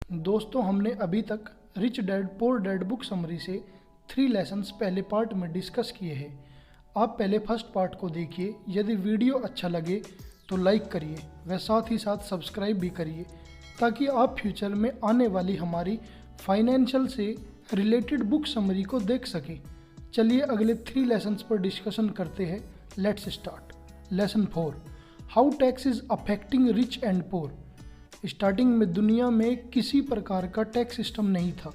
दोस्तों, हमने अभी तक रिच डैड पोर डैड बुक समरी से 3 लेसन्स पहले पार्ट में डिस्कस किए हैं। आप पहले फर्स्ट पार्ट को देखिए। यदि वीडियो अच्छा लगे तो लाइक करिए व साथ ही साथ सब्सक्राइब भी करिए ताकि आप फ्यूचर में आने वाली हमारी फाइनेंशियल से रिलेटेड बुक समरी को देख सकें। चलिए अगले 3 लेसन्स पर डिस्कशन करते हैं। Let's start. Lesson 4, how tax is affecting rich and poor. Starting में दुनिया में किसी प्रकार का टैक्स सिस्टम नहीं था।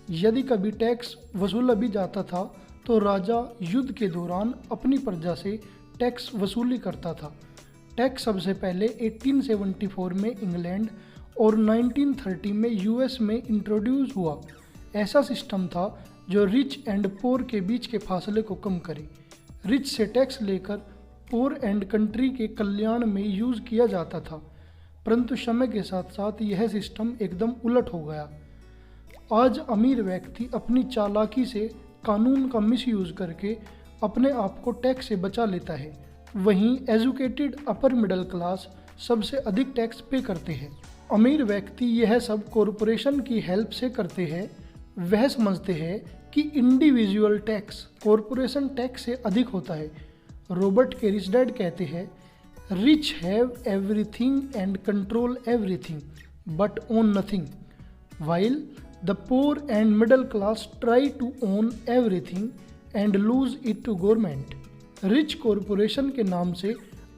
यदि कभी टैक्स वसूला भी जाता था तो राजा युद्ध के दौरान अपनी प्रजा से टैक्स वसूली करता था। टैक्स सबसे पहले 1874 में इंग्लैंड और 1930 में यूएस में इंट्रोड्यूस हुआ। ऐसा सिस्टम था जो रिच एंड पोर के बीच के फासले को कम करे। रिच से टैक्स लेकर पोर एंड कंट्री के कल्याण में यूज़ किया जाता था, परंतु समय के साथ साथ यह सिस्टम एकदम उलट हो गया। आज अमीर व्यक्ति अपनी चालाकी से कानून का मिसयूज़ करके अपने आप को टैक्स से बचा लेता है। वहीं एजुकेटेड अपर मिडिल क्लास सबसे अधिक टैक्स पे करते हैं। अमीर व्यक्ति यह सब कॉरपोरेशन की हेल्प से करते हैं। वह समझते हैं कि इंडिविजुअल टैक्स कॉरपोरेशन टैक्स से अधिक होता है। रॉबर्ट के रिच डैड कहते हैं, rich have everything and control everything but own nothing, while the poor and middle class try to own everything and lose it to government. Rich corporation के नाम से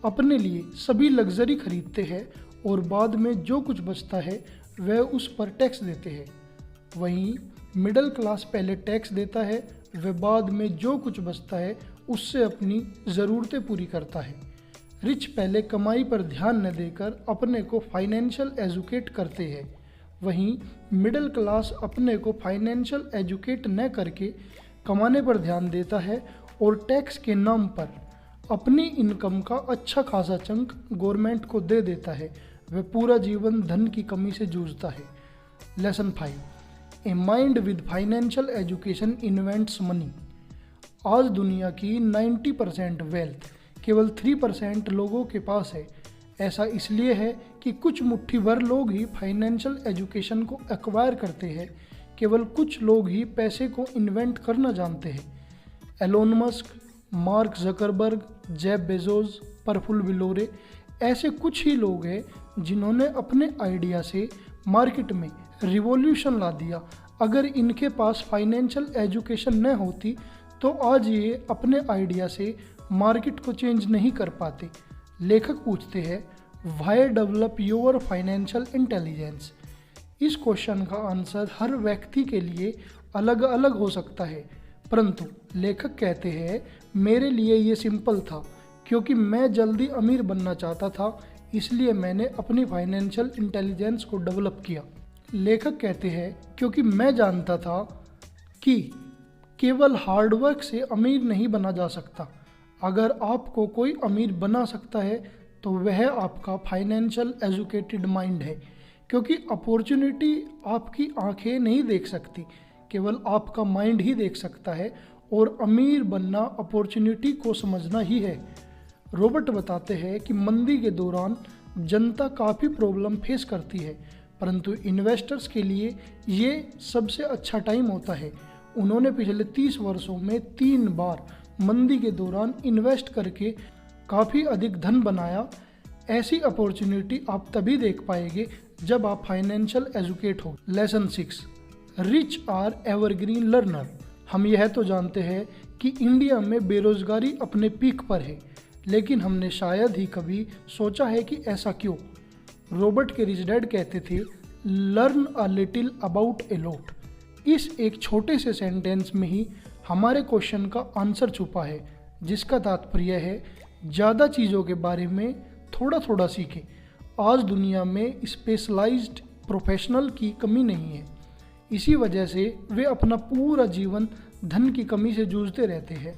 अपने लिए सभी लग्जरी खरीदते हैं और बाद में जो कुछ बचता है वह उस पर टैक्स देते हैं। वहीं मिडिल क्लास पहले टैक्स देता है, वह बाद में जो कुछ बचता है उससे अपनी ज़रूरतें पूरी करता है। रिच पहले कमाई पर ध्यान न देकर अपने को फाइनेंशियल एजुकेट करते हैं। वहीं मिडिल क्लास अपने को फाइनेंशियल एजुकेट न करके कमाने पर ध्यान देता है और टैक्स के नाम पर अपनी इनकम का अच्छा खासा चंक गवर्नमेंट को दे देता है। वह पूरा जीवन धन की कमी से जूझता है। Lesson 5, a mind with financial education invents money. आज दुनिया की 90% वेल्थ केवल 3% लोगों के पास है। ऐसा इसलिए है कि कुछ मुट्ठी भर लोग ही फाइनेंशियल एजुकेशन को एक्वायर करते हैं। केवल कुछ लोग ही पैसे को इन्वेंट करना जानते हैं। Elon Musk, Mark Zuckerberg, Jeff Bezos, Prafull Billore ऐसे कुछ ही लोग हैं जिन्होंने अपने आइडिया से मार्केट में रिवॉल्यूशन ला दिया। अगर इनके पास फाइनेंशियल एजुकेशन न होती तो आज ये अपने आइडिया से मार्केट को चेंज नहीं कर पाते। लेखक पूछते हैं, why develop your financial intelligence. इस क्वेश्चन का आंसर हर व्यक्ति के लिए अलग अलग हो सकता है, परंतु लेखक कहते हैं, मेरे लिए ये सिंपल था क्योंकि मैं जल्दी अमीर बनना चाहता था, इसलिए मैंने अपनी फाइनेंशियल इंटेलिजेंस को डेवलप किया। लेखक कहते हैं, क्योंकि मैं जानता था कि केवल हार्डवर्क से अमीर नहीं बना जा सकता। अगर आपको कोई अमीर बना सकता है तो वह आपका फाइनेंशियल एजुकेटेड माइंड है, क्योंकि अपॉर्चुनिटी आपकी आंखें नहीं देख सकती, केवल आपका माइंड ही देख सकता है। और अमीर बनना अपॉर्चुनिटी को समझना ही है। रॉबर्ट बताते हैं कि मंदी के दौरान जनता काफ़ी प्रॉब्लम फेस करती है, परंतु इन्वेस्टर्स के लिए ये सबसे अच्छा टाइम होता है। उन्होंने पिछले 30 वर्षों में 3 बार मंदी के दौरान इन्वेस्ट करके काफ़ी अधिक धन बनाया। ऐसी अपॉर्चुनिटी आप तभी देख पाएंगे जब आप फाइनेंशियल एजुकेट हो। Lesson 6, rich are evergreen learner. हम यह तो जानते हैं कि इंडिया में बेरोजगारी अपने पीक पर है, लेकिन हमने शायद ही कभी सोचा है कि ऐसा क्यों। रॉबर्ट के रिच डैड कहते थे, learn a little about a lot. इस एक छोटे से सेंटेंस में ही हमारे क्वेश्चन का आंसर छुपा है, जिसका तात्पर्य है ज़्यादा चीज़ों के बारे में थोड़ा थोड़ा सीखें। आज दुनिया में स्पेशलाइज्ड प्रोफेशनल की कमी नहीं है, इसी वजह से वे अपना पूरा जीवन धन की कमी से जूझते रहते हैं।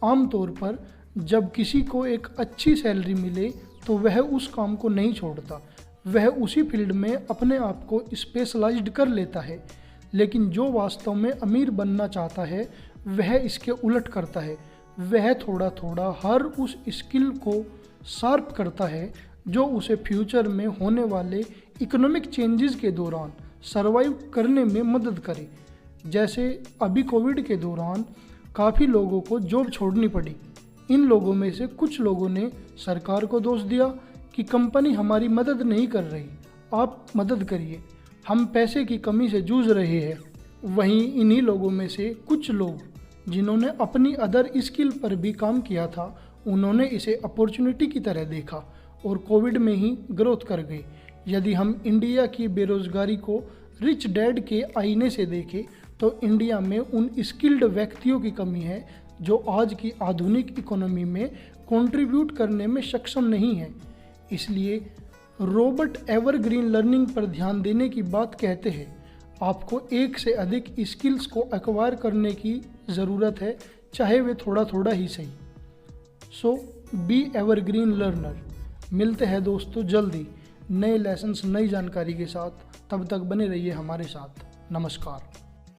आमतौर पर जब किसी को एक अच्छी सैलरी मिले तो वह उस काम को नहीं छोड़ता, वह उसी फील्ड में अपने आप को स्पेशलाइज्ड कर लेता है। लेकिन जो वास्तव में अमीर बनना चाहता है वह इसके उलट करता है। वह थोड़ा थोड़ा हर उस स्किल को शार्प करता है जो उसे फ्यूचर में होने वाले इकोनॉमिक चेंजेस के दौरान सरवाइव करने में मदद करे। जैसे अभी कोविड के दौरान काफ़ी लोगों को जॉब छोड़नी पड़ी। इन लोगों में से कुछ लोगों ने सरकार को दोष दिया कि कंपनी हमारी मदद नहीं कर रही, आप मदद करिए, हम पैसे की कमी से जूझ रहे हैं। वहीं इन्हीं लोगों में से कुछ लोग जिन्होंने अपनी अदर स्किल पर भी काम किया था, उन्होंने इसे अपॉर्चुनिटी की तरह देखा और कोविड में ही ग्रोथ कर गए। यदि हम इंडिया की बेरोजगारी को रिच डैड के आईने से देखें तो इंडिया में उन स्किल्ड व्यक्तियों की कमी है जो आज की आधुनिक इकोनॉमी में कंट्रीब्यूट करने में सक्षम नहीं है। इसलिए रॉबर्ट एवरग्रीन लर्निंग पर ध्यान देने की बात कहते हैं। आपको एक से अधिक स्किल्स को एक्वायर करने की ज़रूरत है, चाहे वे थोड़ा थोड़ा ही सही। सो बी एवरग्रीन लर्नर। मिलते हैं दोस्तों जल्दी नए लेसन्स, नई जानकारी के साथ। तब तक बने रहिए हमारे साथ। नमस्कार।